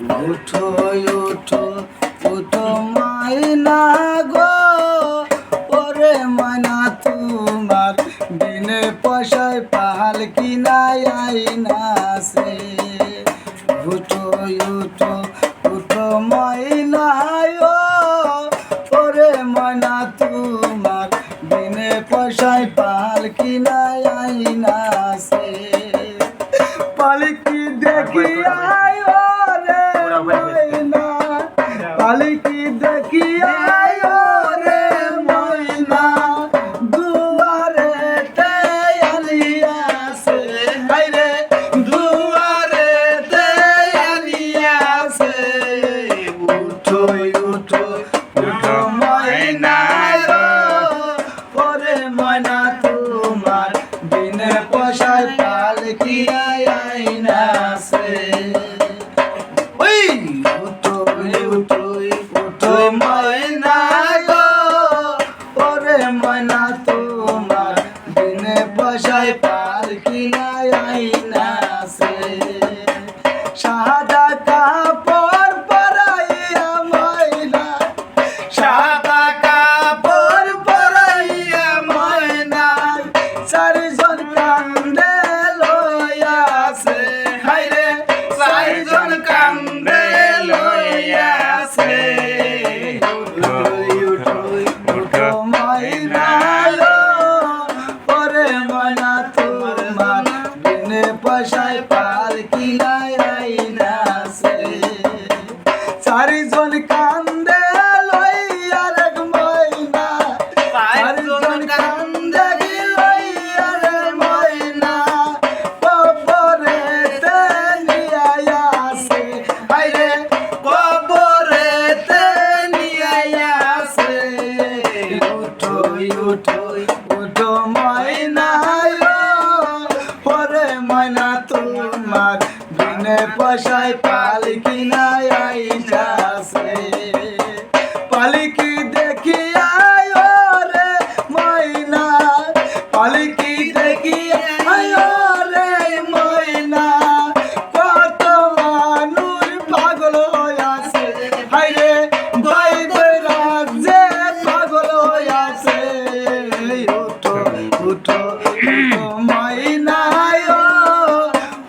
উঠো উঠো উঠো মাইনা গো, ওরে মাইনা তোমার বিনে পয়সায় পাল কিনাই আইনাছে। উঠো উঠো উঠো মাইনা ও, ওরে মাইনা তোমার বিনে পয়সায় পাল কিনাই আইনাছে। পালকি দেখি আয় রে ময়না, পালকি দেখি আয় রে ময়না, দুয়ারে তে আলিয়াছে, হায় রে দুয়ারে তে আলিয়াছে। উঠো উঠো উঠো ময়না গো, ওরে ময়না তোমার বিনে পয়সায় পাল কিনাই আইনাছে। ওই উঠো উঠো উঠো ময়না গো, ওরে ময়না তোমার বিনে পয়সায় পাল কিনাই আইনাছে। সাদা কাপড় পরাইয়া ময়না, সাদা কাপড় পরাইয়া ময়না, চারজন কান্দে লইয়াছে, হায় রে চারজন কান্দে লইয়াছে। উঠো উঠো উঠো ময়না গো, ওরে ময়না তোমার বিনে পয়সায় পাল কিনাই আইনাছে। চারজন কান্দে লইয়া রে ময়না, চারজন কান্দে লইয়া রে ময়না, কবরেতে নিয়া আসে, হায় রে কবরেতে নিয়া আসে। উঠো উঠো উঠো ময়না গো, ওরে ময়না তোমার বিনে পয়সায় পাল কিনাই আইনাছে। পালকি দেখি আয় রে ময়না, পালকি দেখি আয় রে ময়না, কত মানুষ পাগল হইয়াছে, হায় রে বাইবের রাজ্যে পাগল হইয়াছে। উঠো উঠো উঠো ময়না গো,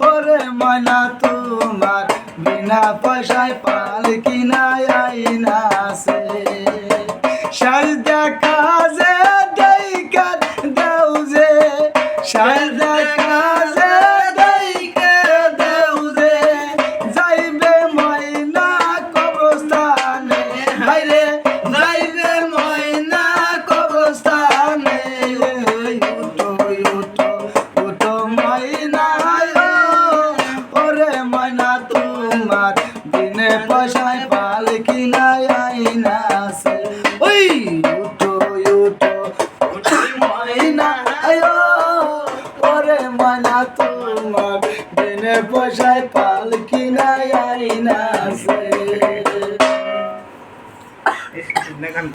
ওরে ময়না তোমার বিনা পয়সায় পাল কিনাই আইনাছে। সাজদা কাজে দেইকা দেও যে, সাজদা কাজে দেইকা দেও যে, যাইবে ময়না কবরস্থানে, হায় রে যাইবে ময়না কবরস্থানে। উঠো উঠো উঠো ময়না গো, ওরে ময়না তোমার বিনে পয়সায় পাল কিনাই আইনাছে। ওই উঠো উঠো উঠো ময়না গো, ওরে ময়না তোমার বিনে পয়সায় পাল কিনাই আইনাছে।